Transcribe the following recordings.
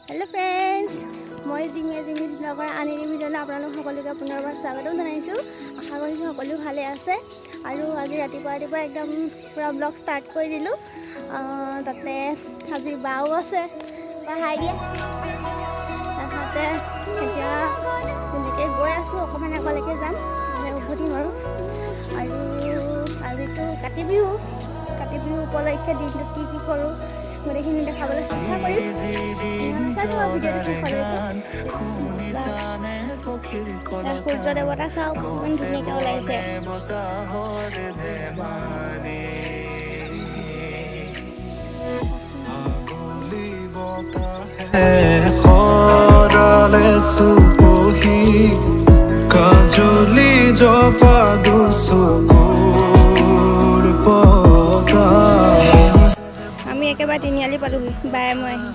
Hello friends मैं जिमिस bagger आनिनि भिडिओले आपनालोक सकलोके पुनरबार स्वागतम जनाइछु। आशा करिछु सकलो भाले आछे आरु आज रातिपुवा एकदम पूरा ब्लग स्टार्ट करि दिलु। ताते আজি बाও আছে बा हाई दिया ताते এতিয়া তেনেকে গৈ আছো অকমান আগলৈকে যাম মানে উভতিম আৰু আজিতো কাতি বিহু উপলক্ষে দিনটো কি কৰো গোটেইখিনি দেখাবলৈ চেষ্টা কৰিম। সূৰ্য দেৱতা চাওক ইমান ধুনীয়াকৈ ওলাইছে। কাজলি জপা দুচকুৰ পতা আমি একেবাৰে তিনিআলি পালোহি বায়ে মই আহি।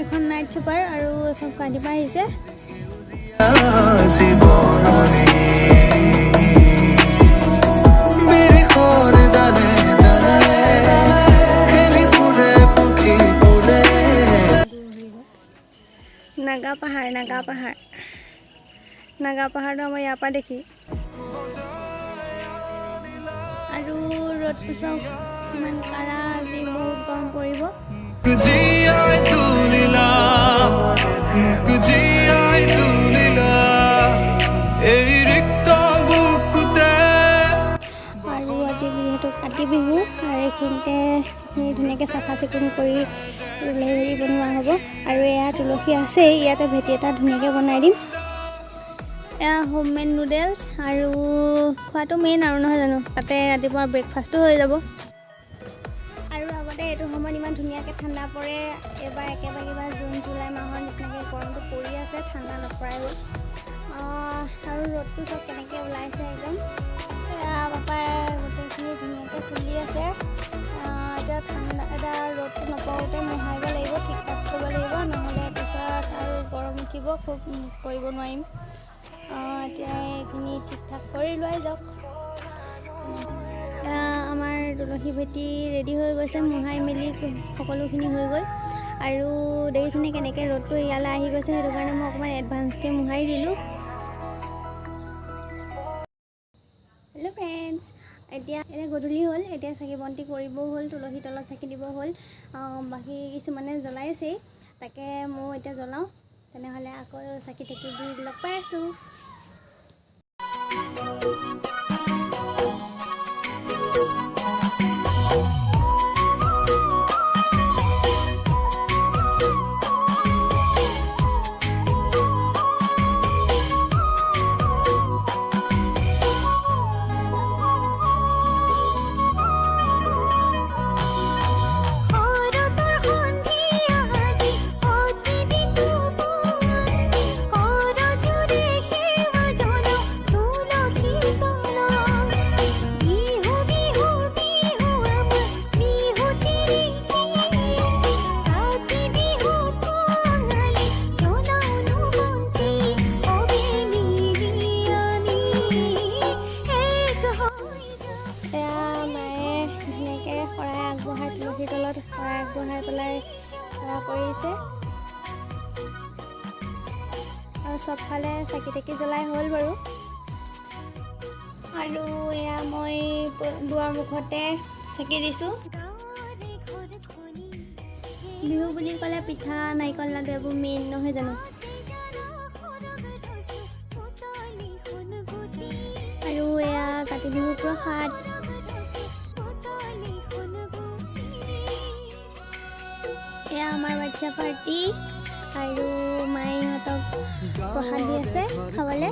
এখন নাইট চুপাৰ আৰু এখন কান্দিপা আহিছে। नागा पहाड़ मैं यहाँ देखी और रद चाওক इमान कारा जी बहुत गरम पड़ब। आज जीतु काति बिहु धुनियाके चाफा चिकुन कर बनवा हम और यहाँ तुलसी आसे इते भेटी एट धुनियाके बनाई दिम। होममेड नुडल्स और खुआ मेन और ना जानो ताते रातिपुवा ब्रेकफास्टो हो जाब। और आगते यू समय इमान धुनियाके ठंडा पड़े एबार एकेबारे जून जुलाई माहर निचिनाके गरमतो पड़ी आछे ठंडा नपराय और र'दटो सब केनेके ओलाइছে एकदम पापार गोटेइखिनि धुनियाके चलि आछे। एटा ठंडा एटा र'दटो नपरोते मोहाइब लागिब ठीक ठाक কৰিব লাগিব নহ'লে পিছত আৰু গৰম উঠিব খুব কৰিব নোৱাৰিম। এতিয়া এইখিনি ঠিক ঠাক কৰি লৈ যাওক। আমাৰ তুলসী ভেটি ৰেডি হৈ গৈছে মোহাই মেলি সকলোখিনি হৈ গ'ল আৰু দেখিছেনে কেনেকৈ ৰ'দটো ইয়ালৈ আহি গৈছে সেইটো কাৰণে মই অকণমান এডভান্সকৈ মোহাৰি দিলোঁ। হেল্ল' ফ্ৰেণ্ডছ এতিয়া গধূলি হ'ল এতিয়া চাকি বন্তি কৰিবও হ'ল তুলসী তলত চাকি দিব হ'ল বাকী কিছুমানে জ্বলাইছেই তাকে মই এতিয়া জ্বলাওঁ। তেনেহ'লে আকৌ চাকি থাকি দি লগ পাই আছোঁ। তুলসীৰ তলত শৰাই আগবঢ়াই পেলাই সেৱা কৰিছে আৰু চবফালে চাকি তাকি জ্বলাই হ'ল বাৰু। আৰু এয়া মই দুৱাৰ মুখতে চাকি দিছোঁ। বিহু বুলি ক'লে পিঠা নাৰিকল লাডু এইবোৰ মেইন নহয় জানো। আৰু এয়া কাতি বিহুৰ প্ৰসাদ এয়া আমাৰ বাচ্চা পাৰ্টি আৰু মাইহঁতক প্ৰসাদ দি আছে খাবলৈ।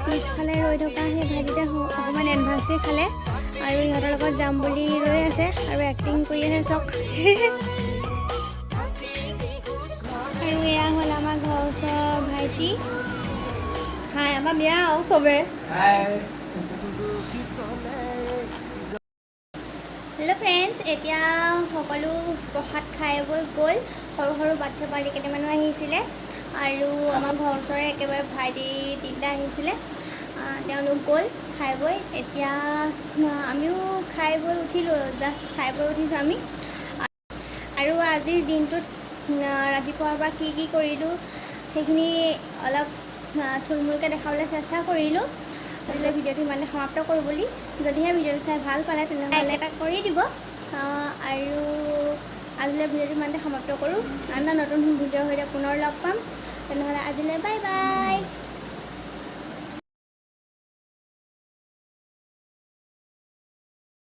পিছফালে ৰৈ থকা সেই ভাইটিটা অকণমান এডভান্সকৈ খালে আৰু ইহঁতৰ লগত যাম বুলি ৰৈ আছে আৰু এক্টিং কৰি আছে চাওক। আৰু এয়া হ'ল আমাৰ ঘৰৰ ওচৰৰ ভাইটি হাই আমাৰ বিয়া আৰু চবে হেল্ল' ফ্ৰেণ্ডছ এতিয়া সকলো প্ৰসাদ খাই বৈ গ'ল সৰু সৰু বাচ্ছা পাৰ্টি কেইটামানো আহিছিলে আৰু আমাৰ ঘৰৰ ওচৰৰে একেবাৰে ভাইটি তিনিটা আহিছিলে তেওঁলোক গ'ল খাই বৈ এতিয়া আমিও খাই বৈ উঠিলোঁ জাষ্ট খাই বৈ উঠিছোঁ আমি আৰু আজিৰ দিনটোত ৰাতিপুৱাৰ পৰা কি কৰিলোঁ সেইখিনি অলপ থুলমূলকৈ দেখাবলৈ চেষ্টা কৰিলোঁ আজিলৈ ভিডিঅ'টো ইমানে সমাপ্ত কৰোঁ বুলি যদিহে ভিডিঅ'টো চাই ভাল পালে তেনেহ'লে এটা কৰি দিব আৰু আজিলৈ ভিডিঅ'টো ইমানতে সমাপ্ত কৰোঁ আন এটা নতুন ভিডিঅ'ৰ সৈতে পুনৰ লগ পাম তেনেহ'লে আজিলৈ বাই বাই